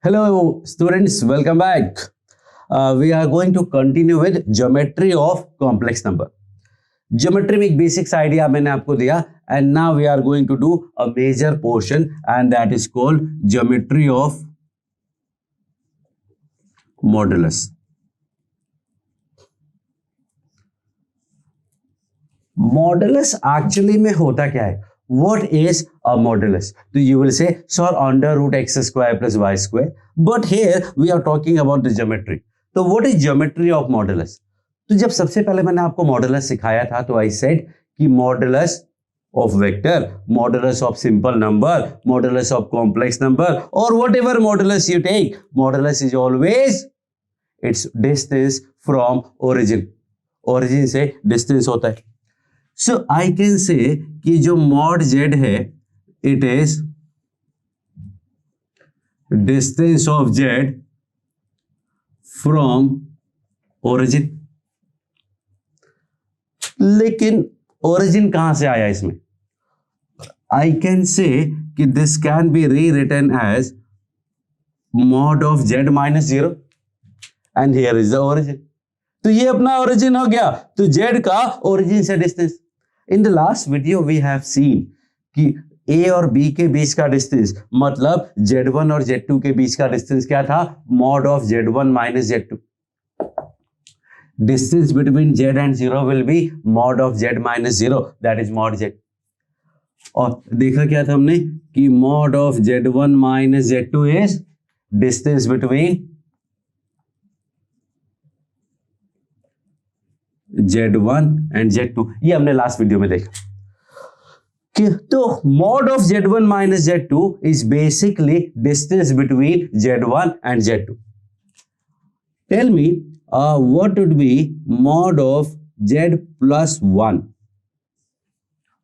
Hello students, welcome back. We are going to continue with geometry of complex number. Geometry में एक basics idea मैंने आपको दिया and now we are going to do a major portion and that is called geometry of modulus. Modulus actually में होता क्या है? What is a modulus? So you will say, sir, under root x square plus y square. But here we are talking about the geometry. So what is geometry of modulus? तो जब सबसे पहले मैंने आपको मॉडुलस सिखाया था तो I said कि modulus of vector, modulus of simple number, modulus of complex number और whatever modulus you take, modulus is always its distance from origin. Origin से डिस्टेंस होता है. सो आई कैन से कि जो मॉड जेड है it is distance of z from origin. लेकिन origin कहां से आया इसमें? आई कैन से कि this can be rewritten as mod of Z minus zero and here is the origin. तो ये अपना ओरिजिन हो गया. तो जेड का ओरिजिन से distance. In the last video we have seen कि ए और बी के बीच का डिस्टेंस मतलब z1 और z2 के बीच का डिस्टेंस क्या था? Mod of z1 minus z2. Distance between z and 0 will be mod of z minus 0, that is mod z. और देखा क्या था हमने कि mod of z1 minus z2 is distance between z1 and z2. ये हमने लास्ट वीडियो में देखा कि तो mod of z1 minus z2 is basically distance between z1 and z2. Tell me what would be mod of z plus 1?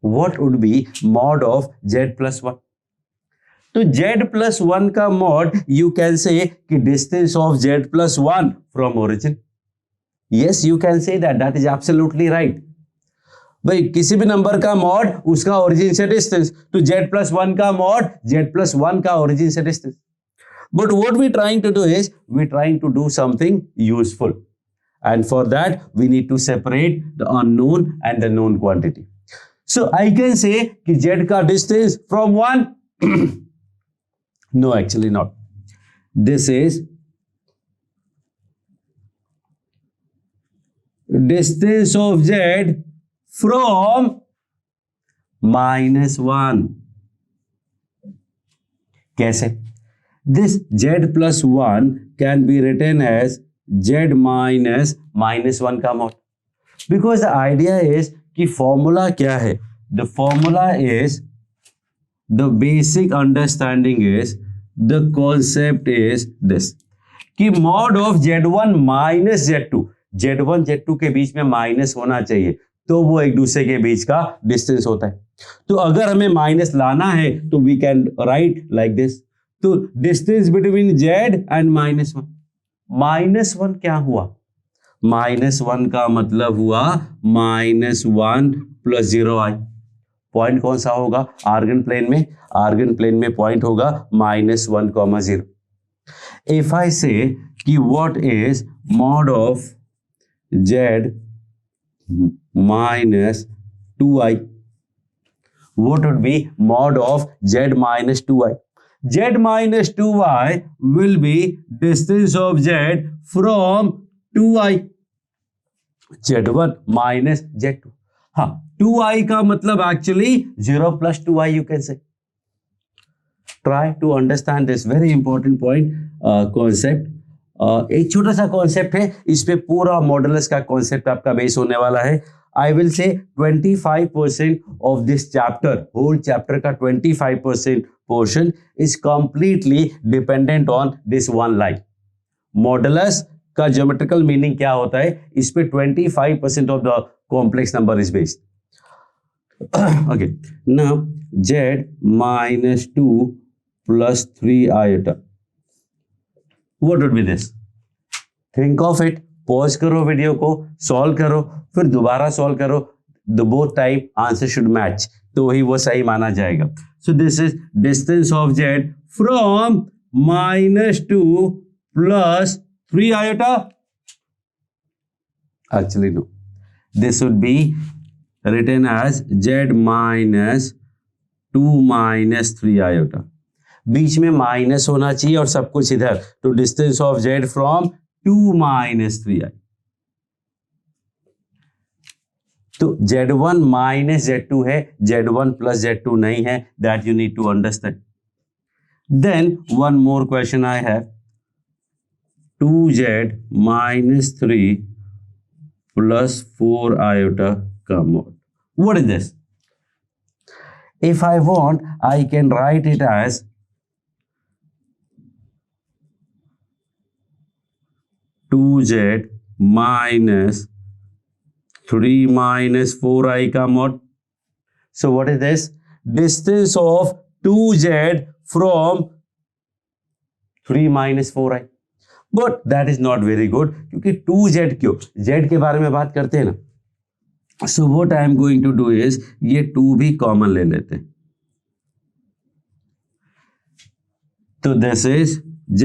What would be mod of z plus 1? तो z plus 1 का mod you can say कि distance of z plus 1 from origin. Yes, you can say that. That is absolutely right. भाई किसी भी number का mod उसका origin से distance. तो z plus 1 का मॉड z plus 1 का ओरिजिन से distance. But what we trying to do is we trying to do something useful, and for that we need to separate the unknown and the known quantity. So I can say कि z का distance from 1 no, actually not. This is distance of z from minus 1. कैसे? This z plus 1 can be written as z minus minus 1 का mod. Because the idea is कि formula क्या है? The formula is, the basic understanding is, the concept is this कि mod of z1 minus z2, z1 z2 के बीच में minus होना चाहिए तो वो एक दूसरे के बीच का डिस्टेंस होता है. तो अगर हमें माइनस लाना है तो we can write like this. तो distance between z and minus 1. Minus 1 क्या हुआ? माइनस 1 का मतलब हुआ माइनस 1 प्लस 0 i. पॉइंट कौन सा होगा? आर्गन प्लेन में. आर्गन प्लेन में पॉइंट होगा माइनस 1,0. इफ आई से कि what is mod of z minus 2i, what would be mod of z minus 2i? Z minus 2i will be distance of z from 2i, z1 minus z2. हाँ, 2i का मतलब actually 0 plus 2i you can say. Try to understand this very important point concept. एक छोटा सा concept है, इस पे पूरा मॉडुलस का कॉन्सेप्ट आपका बेस होने वाला है. आई will say 25% of this chapter, whole chapter का 25% portion is completely dependent on this one line. Modulus का ज्योमेट्रिकल मीनिंग क्या होता है, इस पे 25% of the complex number is based. Okay, now z minus 2 plus 3 iota. What would be this? Think of it. Pause करो video को, solve करो, फिर दोबारा सॉल्व करो. The both time answer should match, तो वही वो सही माना जाएगा. So this is distance of z from -2 plus 3 iota? Actually, no. This would be written as z minus 2 minus 3 iota. बीच में माइनस होना चाहिए और सब कुछ इधर, तो distance of z from 2 minus 3i. तो z1 minus z2 है, z1 plus z2 नहीं है. That you need to understand. Then one more question I have. 2z minus 3 plus 4 iota का mod. What is this? If I want, I can write it as 2z minus 3 minus 4i का mod. So what is this? Distance of 2z from 3 minus 4i. But that is not very good, क्योंकि 2z क्यों? z के बारे में बात करते हैं ना. So what I am going to do is, ये 2 भी कॉमन ले लेते हैं. तो this is z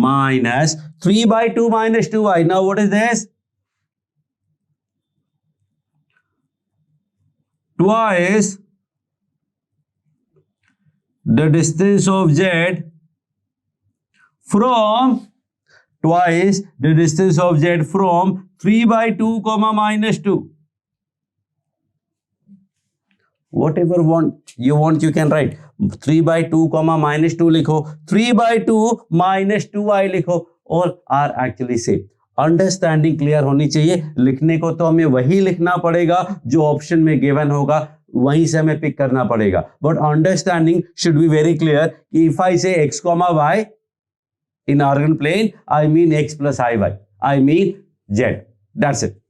minus 3 by 2 minus 2i. Now what is this? Twice the distance of z from 3 by 2 comma minus 2. Whatever you want you can write. 3 by 2 comma minus 2 लिखो, 3 by 2 minus 2i लिखो. All are actually same. Understanding clear होनी चाहिए. लिखने को तो हमें वही लिखना पड़ेगा जो ऑप्शन में गिवन होगा, वहीं से हमें पिक करना पड़ेगा. But understanding should be very clear. If I से x comma y in organ plane, I mean x plus iy. I mean z. That's it.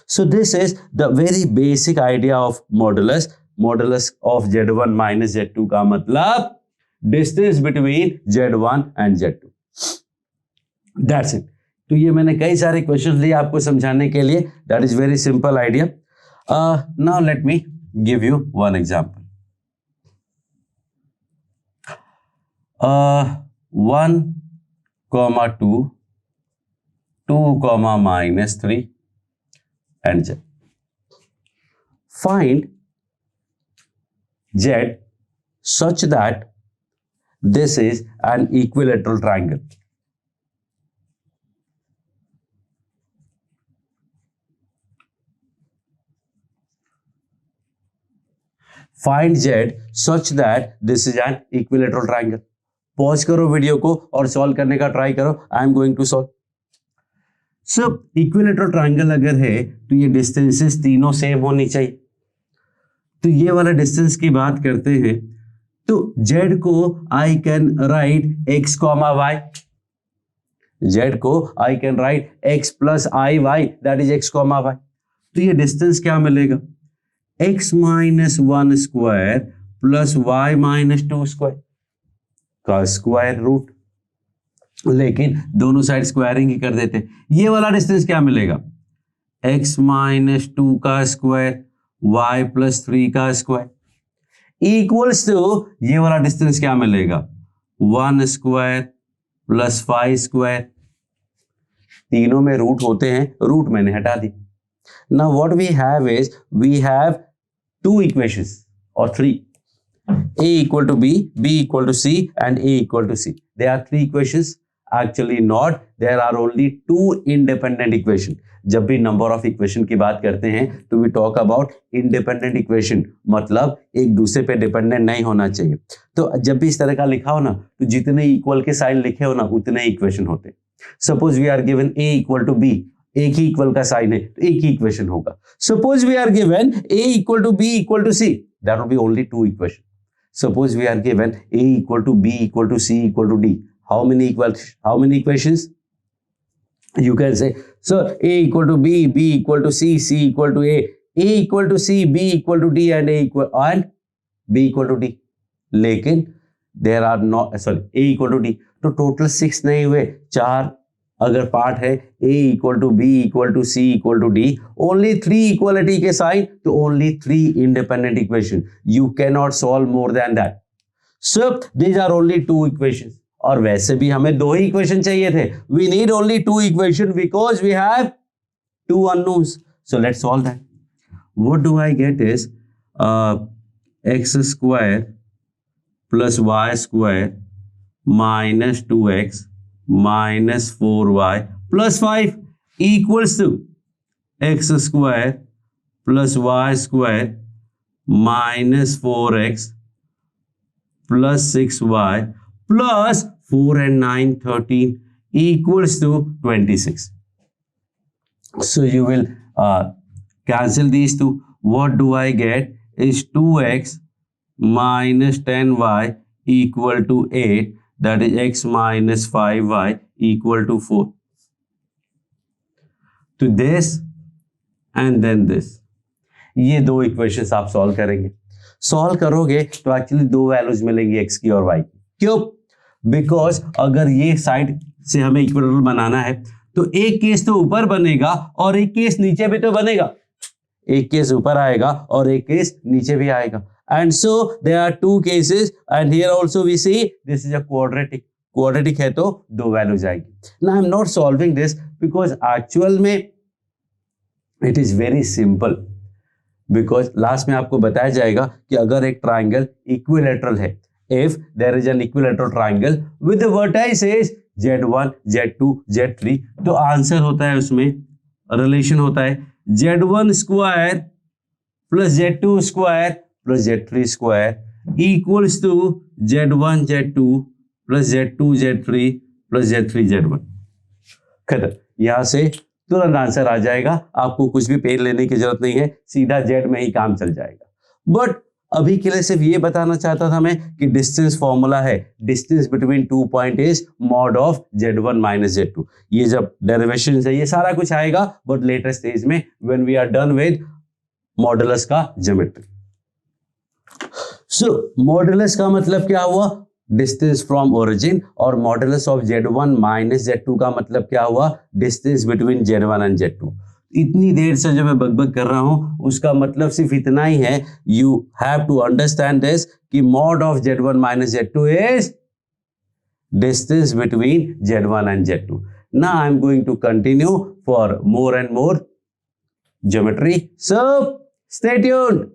So this is the very basic idea of modulus. Modulus of z1 minus z2 का मतलब distance between z1 and z2. That's it. तो ये मैंने कई सारे questions लिए आपको समझाने के लिए. That is very simple idea. Now let me give you one example. 1 comma 2, 2 comma minus 3 and z. Find z such that this is an equilateral triangle. Find z such that this is an equilateral triangle. Pause करो video को और solve करने का try करो. I am going to solve. So equilateral triangle अगर है तो ये डिस्टेंसेस तीनों सेम होनी चाहिए. तो ये वाला डिस्टेंस की बात करते हैं तो z को I can write x comma y. z को I can write x plus i y, that is x comma y. तो ये डिस्टेंस क्या मिलेगा? x minus 1 square plus y minus 2 square का स्क्वायर रूट. लेकिन दोनों साइड स्क्वायरिंग ही कर देते. ये वाला डिस्टेंस क्या मिलेगा? x माइनस 2 का स्क्वायर y प्लस 3 का स्क्वायर इक्वल्स टू ये वाला डिस्टेंस क्या मिलेगा? 1 स्क्वायर प्लस 5 स्क्वायर. तीनों में रूट होते हैं, रूट मैंने हटा दी. Now what we have is we have 2 equations और 3. A equal to B, B equal to C and A equal to C. There are 3 equations. Actually not. There are only 2 independent equations. जब भी number of equation की बात करते हैं तो we talk about independent equation. मतलब एक दूसरे पे डिपेंडेंट नहीं होना चाहिए. तो जब भी इस तरह का लिखा हो ना तो जितने इक्वल के साइन लिखे हो ना उतने ही इक्वेशन होते हैं. Suppose we are given A equal to B, एक ही इक्वल का साइन है तो एक ही इक्वेशन होगा. Suppose we are given A equal to B equal to C, that will be only 2 equation. Suppose we are given A equal to B equal to C equal to D. How many equations? You can say, so A equal to B, B equal to C, C equal to A equal to C, B equal to D and B equal to D. लेकिन there are not, A equal to D. तो total 6 नहीं हुए, 4 अगर part है A equal to B equal to C equal to D, only 3 equality के sign तो only 3 independent equation. You cannot solve more than that. So these are only 2 equations. और वैसे भी हमें 2 ही इक्वेशन चाहिए थे. We need only 2 equation because we have 2 unknowns. So let's solve that. What do I get is x square plus y square minus 2x minus 4y plus 5 equals to x square plus y square minus 4x plus 6y plus 4 and 9 13 equals to 26. So you will cancel these two. What do I get is 2x minus 10y equal to 8, that is x minus 5y equal to 4. To this and then this. ये 2 equations आप solve करेंगे. Solve करोगे तो actually 2 values मिलेंगी x की और y की. क्यों? बिकॉज अगर ये साइड से हमें इक्विलेटरल बनाना है तो एक केस तो ऊपर बनेगा और एक केस नीचे भी तो बनेगा. एक केस ऊपर आएगा और एक केस नीचे भी आएगा. And so there are 2 cases and here also we see this is a quadratic. Quadratic है तो 2 वैल्यूज आएगी. Now I am not solving this because actual में it is very simple. Because last में आपको बताया जाएगा कि अगर एक ट्राइंगल इक्विलेटरल है, if there is an equilateral triangle with the vertices z1 z2 z3, तो आंसर होता है उसमें रिलेशन होता है z1 square plus z2 square plus z3 square equals to z1 z2 plus z2 z3 plus z3 z1. खत्म. यहां से तुरंत आंसर आ जाएगा. आपको कुछ भी पेन लेने की जरूरत नहीं है, सीधा z में ही काम चल जाएगा. बट अभी के लिए सिर्फ ये बताना चाहता था मैं कि डिस्टेंस फॉर्मूला है, distance between 2 point is mod of z1 minus z2. ये जब डेरिवेशन है ये सारा कुछ आएगा बट लेटर स्टेज में when we are done with modulus का ज्योमेट्री. सो मॉडुलस का मतलब क्या हुआ? Distance from origin. और modulus of z1 minus z2 का मतलब क्या हुआ? Distance between z1 and z2. इतनी देर से जो मैं बकबक कर रहा हूं उसका मतलब सिर्फ इतना ही है. You have to understand this कि mod of z1 minus z2 is distance between z1 and z2. Now I am going to continue for more and more geometry. So stay tuned.